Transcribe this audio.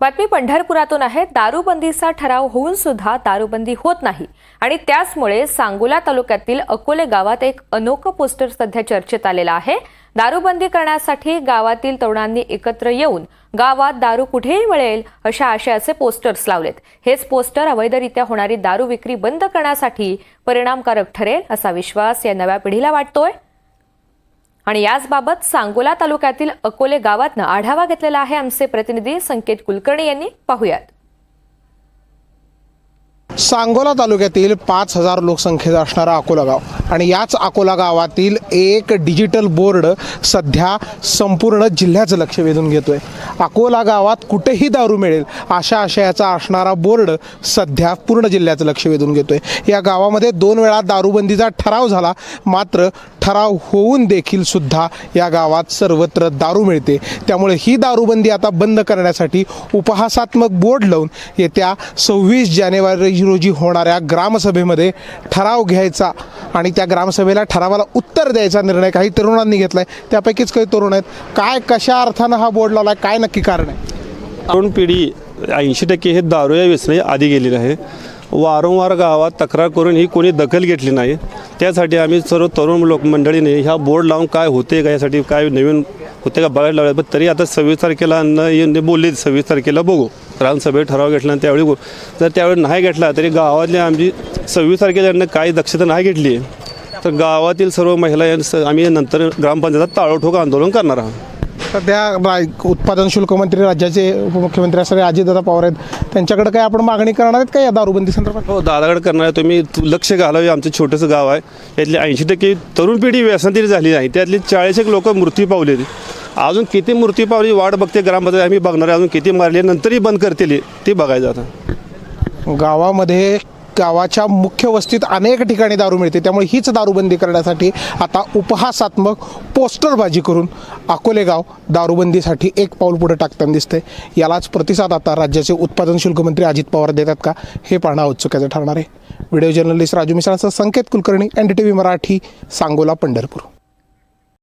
बातमी पंढरपुरातून आहे। दारूबंदीचा ठराव होऊन सुद्धा दारूबंदी होत नाही आणि त्याचमुळे सांगोला तालुक्यातील अकोले गावात एक अनोखं पोस्टर सध्या चर्चेत आलेलं आहे। दारूबंदी करण्यासाठी गावातील तरुणांनी एकत्र येऊन गावात दारू कुठेही मिळेल अशा आशयाचे पोस्टर्स लावलेत। हेच पोस्टर अवैधरित्या होणारी दारू विक्री बंद करण्यासाठी परिणामकारक ठरेल असा विश्वास या नव्या पिढीला वाटतोय। आणि याचबाबत सांगोला तालुक्यातील अकोले गावातनं आढावा घेतलेला आहे आमचे प्रतिनिधी संकेत कुलकर्णी यांनी। पाहूयात। सांगोला तालुक्यातील 5000 लोकसंख्येचं असणारा अकोला गाव आणि याच अकोला गावातील एक डिजिटल बोर्ड सध्या संपूर्ण जिल्ह्याचं लक्ष वेधून घेतोय। अकोला गावात कुठेही दारू मिळेल अशा आशयाचा असणारा बोर्ड सध्या पूर्ण जिल्ह्याचं लक्ष वेधून घेतोय। या गावामध्ये 2 वेळा दारूबंदीचा ठराव झाला, मात्र ठराव होऊन देखील सुद्धा या गावात सर्वत्र दारू मिळते। त्यामुळे ही दारूबंदी आता बंद करण्यासाठी उपहासात्मक बोर्ड लावून येत्या 26 जानेवारी रोजी होणाऱ्या ग्रामसभेमध्ये ठराव घ्यायचा आणि त्या ग्रामसभेला ठरावाला उत्तर द्यायचा निर्णय काही तरुणांनी घेतलाय। त्यापैकीच काही तरुण आहेत। काय कशा अर्थानं हा बोर्ड लावलाय, काय नक्की कारण आहे? तरुण पिढी 80% हे दारू या व्यसनाने आधी गेलेली आहे। वारंवार गावात तक्रार करून ही कोणी दखल घेतली नाही। त्यासाठी आम्ही सर्व तरुण लोक मंडळीने ह्या बोर्ड लावून काय होते का, यासाठी काय नवीन होते का बघायला लावलं। पण तरी आता 26 तारखेला बोलले 26 तारखेला बघू, ग्रामसभेत ठराव घेतला आणि त्यावेळी जर त्यावेळी नाही घेतला तरी गावातली आमची 26 तारखेला काही दक्षता नाही घेतली तर गावातील सर्व महिला आम्ही नंतर ग्रामपंचायतात ताळोठोक आंदोलन करणार आहोत। सध्या उत्पादन शुल्क मंत्री राज्याचे उपमुख्यमंत्री असणारे अजितदादा पवार आहेत, त्यांच्याकडे काय आपण मागणी करणार आहेत का या दारूबंदी संदर्भात? हो, दादाकडे करणार आहे। तुम्ही लक्ष घालावे। आमचं छोटंसं गाव आहे, यातली 80% तरुण पिढी व्यसनाधीन झाली नाही। त्यातली 40 लोक मृत्यू पावले। अजून किती मृत्यू पावली वाट बघते ग्रामपंचायत, आम्ही बघणार आहे। अजून किती मारले नंतरही बंद करतील ते बघायचं आता। गावामध्ये गावाच्या मुख्य वस्तीत अनेक ठिकाणी दारू मिळते, त्यामुळे हीच दारूबंदी करण्यासाठी आता उपहासात्मक पोस्टरबाजी करून अकोले गाव दारूबंदीसाठी एक पाऊल पुढे टाकताना दिसतंय। यालाच प्रतिसाद आता राज्याचे उत्पादन शुल्क मंत्री अजित पवार देतात का, हे पाहणं औत्सुक्याचं ठरणार आहे। व्हिडिओ जर्नलिस्ट राजू मिश्रांसह संकेत कुलकर्णी, NDTV मराठी, सांगोला, पंढरपूर।